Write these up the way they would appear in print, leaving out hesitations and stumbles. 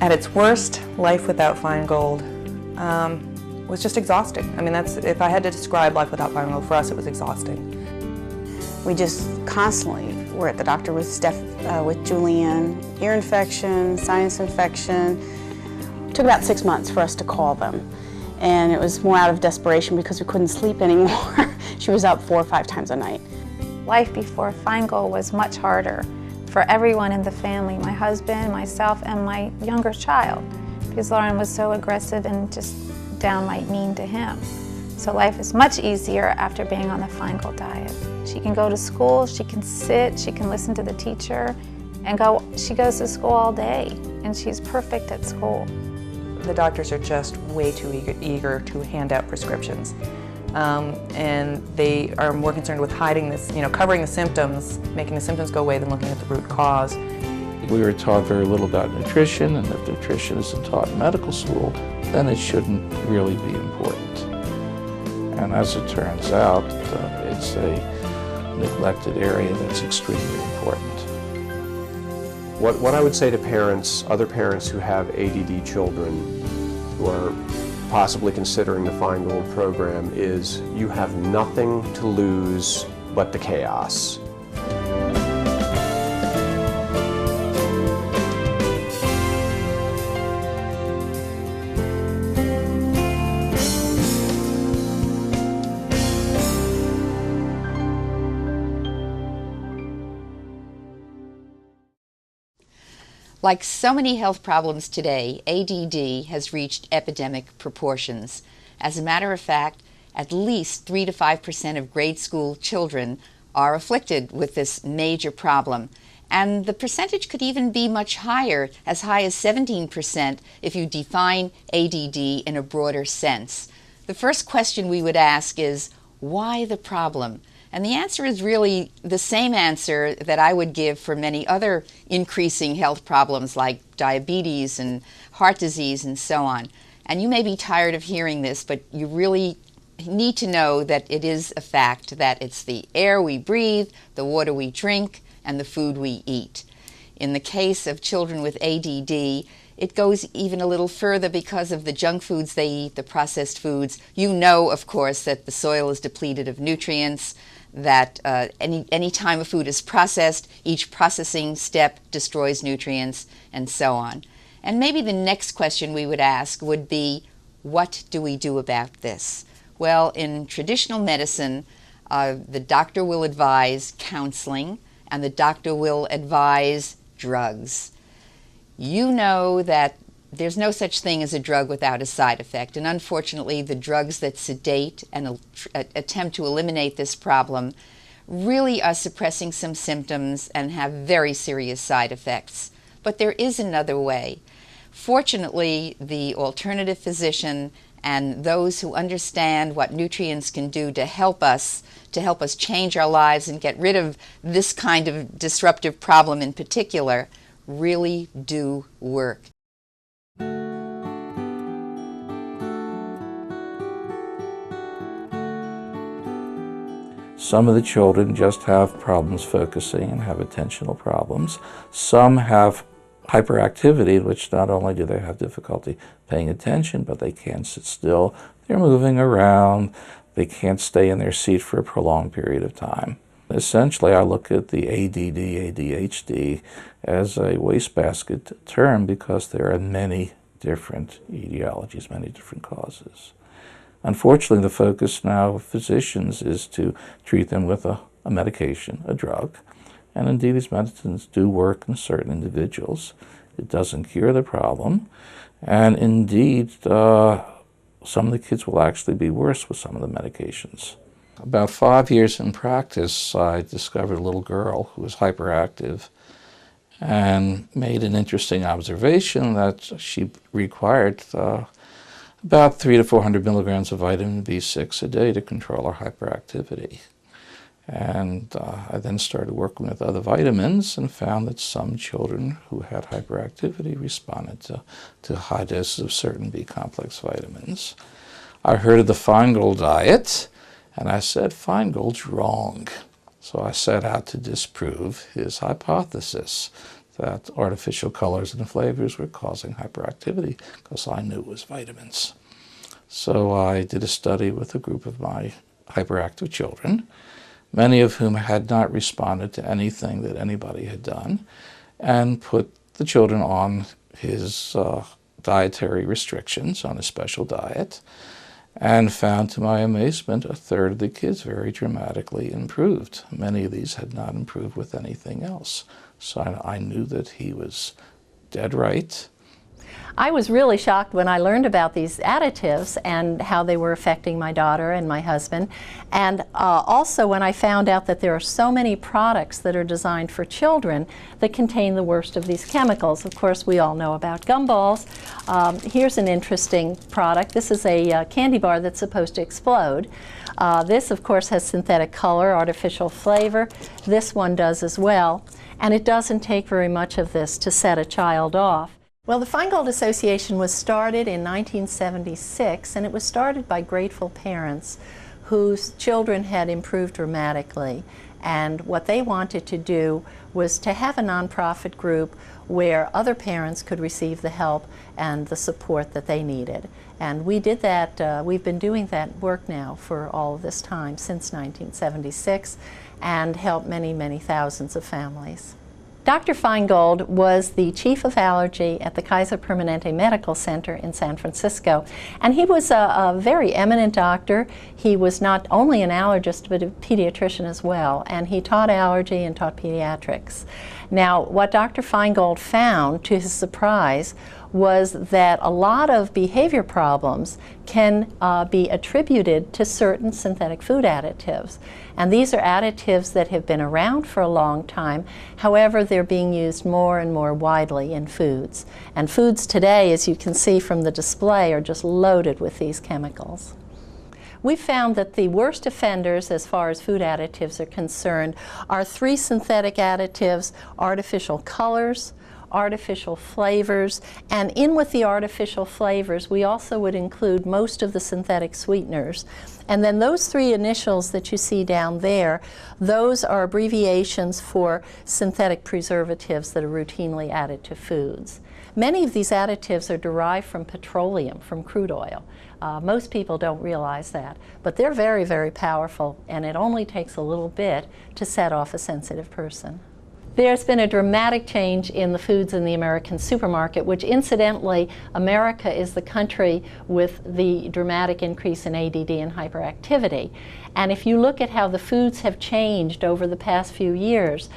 At its worst, life without Feingold was just exhausting. I mean, if I had to describe life without Feingold, for us it was exhausting. We just constantly were at the doctor with Julianne, ear infection, sinus infection. It took about 6 months for us to call them. And it was more out of desperation because we couldn't sleep anymore. She was up 4 or 5 times a night. Life before Feingold was much harder for everyone in the family, my husband, myself, and my younger child, because Lauren was so aggressive and just downright mean to him. So life is much easier after being on the Feingold diet. She can go to school, she can sit, she can listen to the teacher, and she goes to school all day, and she's perfect at school. The doctors are just way too eager to hand out prescriptions. And they are more concerned with hiding this, covering the symptoms, making the symptoms go away than looking at the root cause. We were taught very little about nutrition, and if nutrition isn't taught in medical school, then it shouldn't really be important. And as it turns out, it's a neglected area that's extremely important. What I would say to parents, other parents who have ADD children who are possibly considering the Feingold program, is you have nothing to lose but the chaos. Like so many health problems today, ADD has reached epidemic proportions. As a matter of fact, at least 3 to 5% of grade school children are afflicted with this major problem. And the percentage could even be much higher, as high as 17% if you define ADD in a broader sense. The first question we would ask is, why the problem? And the answer is really the same answer that I would give for many other increasing health problems like diabetes and heart disease and so on. And you may be tired of hearing this, but you really need to know that it is a fact that it's the air we breathe, the water we drink, and the food we eat. In the case of children with ADD, it goes even a little further because of the junk foods they eat, the processed foods. You know, of course, that the soil is depleted of nutrients, that any time a food is processed, each processing step destroys nutrients, and so on. And maybe the next question we would ask would be, what do we do about this? Well, in traditional medicine, the doctor will advise counseling, and the doctor will advise drugs. You know that there's no such thing as a drug without a side effect, and unfortunately the drugs that sedate and attempt to eliminate this problem really are suppressing some symptoms and have very serious side effects. But there is another way. Fortunately, the alternative physician and those who understand what nutrients can do to help us change our lives and get rid of this kind of disruptive problem in particular, really do work. Some of the children just have problems focusing and have attentional problems. Some have hyperactivity, which not only do they have difficulty paying attention, but they can't sit still. They're moving around. They can't stay in their seat for a prolonged period of time. Essentially, I look at the ADD-ADHD as a wastebasket term because there are many different etiologies, many different causes. Unfortunately, the focus now of physicians is to treat them with a medication, a drug. And indeed, these medicines do work in certain individuals. It doesn't cure the problem. And indeed, some of the kids will actually be worse with some of the medications. About 5 years in practice, I discovered a little girl who was hyperactive and made an interesting observation that she required about 300 to 400 milligrams of vitamin B6 a day to control her hyperactivity. And I then started working with other vitamins and found that some children who had hyperactivity responded to high doses of certain B-complex vitamins. I heard of the Feingold diet, and I said, Feingold's wrong. So I set out to disprove his hypothesis that artificial colors and flavors were causing hyperactivity, because I knew it was vitamins. So I did a study with a group of my hyperactive children, many of whom had not responded to anything that anybody had done, and put the children on his dietary restrictions, on a special diet, and found to my amazement a third of the kids very dramatically improved. Many of these had not improved with anything else. So I knew that he was dead right. I was really shocked when I learned about these additives and how they were affecting my daughter and my husband. And also when I found out that there are so many products that are designed for children that contain the worst of these chemicals. Of course, we all know about gumballs. Here's an interesting product. This is a candy bar that's supposed to explode. This, of course, has synthetic color, artificial flavor. This one does as well. And it doesn't take very much of this to set a child off. Well, the Feingold Association was started in 1976, and it was started by grateful parents whose children had improved dramatically. And what they wanted to do was to have a nonprofit group where other parents could receive the help and the support that they needed. And we did that, we've been doing that work now for all of this time, since 1976, and helped many, many thousands of families. Dr. Feingold was the chief of allergy at the Kaiser Permanente Medical Center in San Francisco, and he was a very eminent doctor. He was not only an allergist but a pediatrician as well, and he taught allergy and taught pediatrics. Now, what Dr. Feingold found, to his surprise, was that a lot of behavior problems can be attributed to certain synthetic food additives. And these are additives that have been around for a long time. However, they're being used more and more widely in foods. And foods today, as you can see from the display, are just loaded with these chemicals. We found that the worst offenders as far as food additives are concerned are 3 synthetic additives: artificial colors, artificial flavors, and in with the artificial flavors we also would include most of the synthetic sweeteners. And then those 3 initials that you see down there, those are abbreviations for synthetic preservatives that are routinely added to foods. Many of these additives are derived from petroleum, from crude oil. Most people don't realize that, but they're very, very powerful, and it only takes a little bit to set off a sensitive person. There's been a dramatic change in the foods in the American supermarket, which incidentally, America is the country with the dramatic increase in ADD and hyperactivity. And if you look at how the foods have changed over the past few years,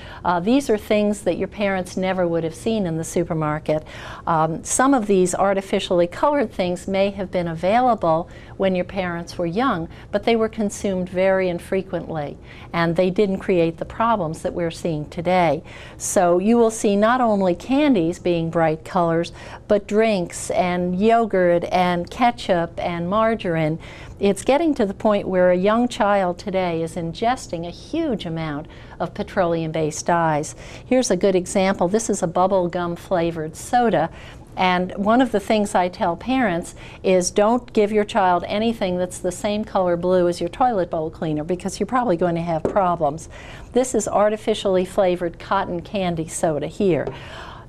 these are things that your parents never would have seen in the supermarket. Some of these artificially colored things may have been available when your parents were young, but they were consumed very infrequently, and they didn't create the problems that we're seeing today. So you will see not only candies being bright colors, but drinks and yogurt and ketchup and margarine. It's getting to the point where a young child today is ingesting a huge amount of petroleum-based dyes. Here's a good example. This is a bubble gum flavored soda. And one of the things I tell parents is don't give your child anything that's the same color blue as your toilet bowl cleaner, because you're probably going to have problems. This is artificially flavored cotton candy soda here.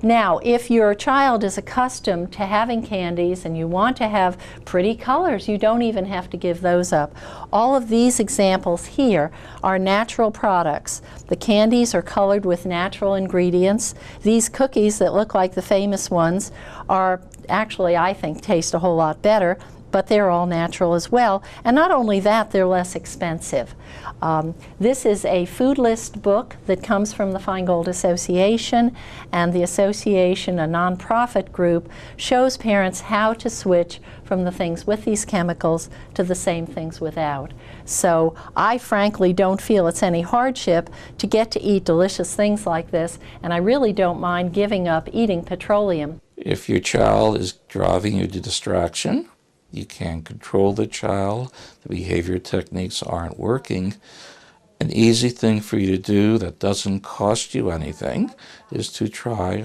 Now, if your child is accustomed to having candies and you want to have pretty colors, you don't even have to give those up. All of these examples here are natural products. The candies are colored with natural ingredients. These cookies that look like the famous ones are actually, I think, taste a whole lot better, but they're all natural as well. And not only that, they're less expensive. This is a food list book that comes from the Feingold Association, and the association, a nonprofit group, shows parents how to switch from the things with these chemicals to the same things without. So I frankly don't feel it's any hardship to get to eat delicious things like this, and I really don't mind giving up eating petroleum. If your child is driving you to distraction, you can't control the child, the behavior techniques aren't working, an easy thing for you to do that doesn't cost you anything is to try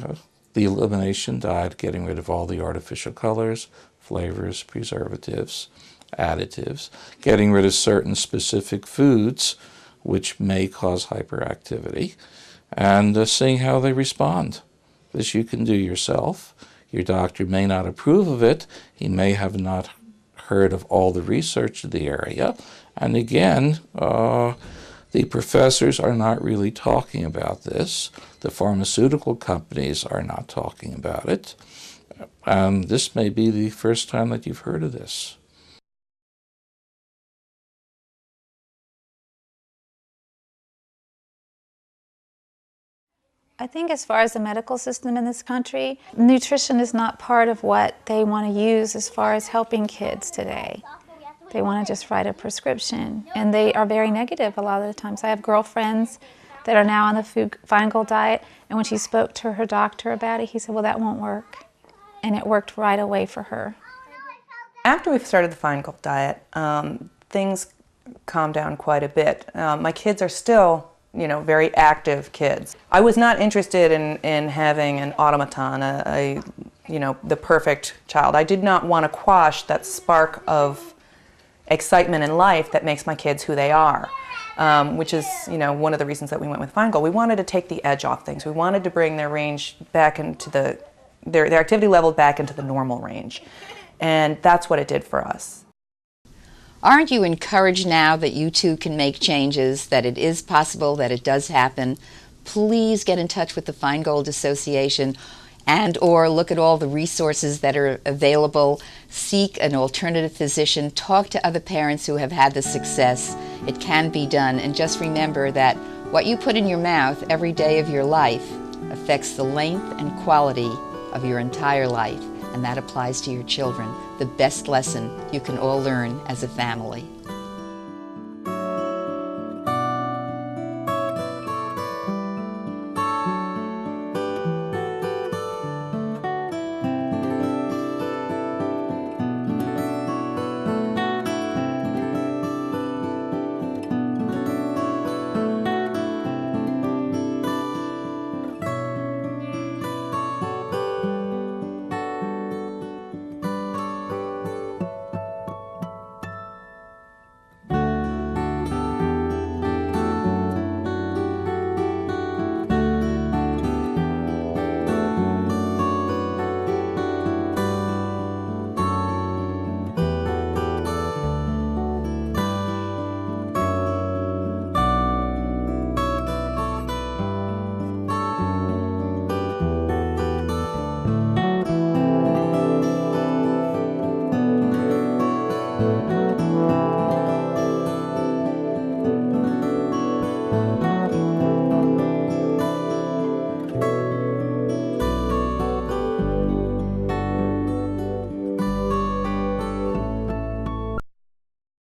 the elimination diet, getting rid of all the artificial colors, flavors, preservatives, additives, getting rid of certain specific foods which may cause hyperactivity, and seeing how they respond. this you can do yourself. Your doctor may not approve of it. He may have not heard of all the research in the area. And again, the professors are not really talking about this. The pharmaceutical companies are not talking about it. And this may be the first time that you've heard of this. I think as far as the medical system in this country, nutrition is not part of what they want to use as far as helping kids today. They want to just write a prescription, and they are very negative a lot of the times. I have girlfriends that are now on the Feingold diet, and when she spoke to her doctor about it, he said, well, that won't work. And it worked right away for her. After we started the Feingold diet, things calmed down quite a bit. My kids are still, very active kids. I was not interested in having an automaton, the perfect child. I did not want to quash that spark of excitement in life that makes my kids who they are, which is, one of the reasons that we went with Feingold. We wanted to take the edge off things. We wanted to bring their range back into their activity level back into the normal range. And that's what it did for us. Aren't you encouraged now that you too can make changes, that it is possible, that it does happen? Please get in touch with the Feingold Association and/or look at all the resources that are available. Seek an alternative physician. Talk to other parents who have had the success. It can be done. And just remember that what you put in your mouth every day of your life affects the length and quality of your entire life. And that applies to your children. The best lesson you can all learn as a family.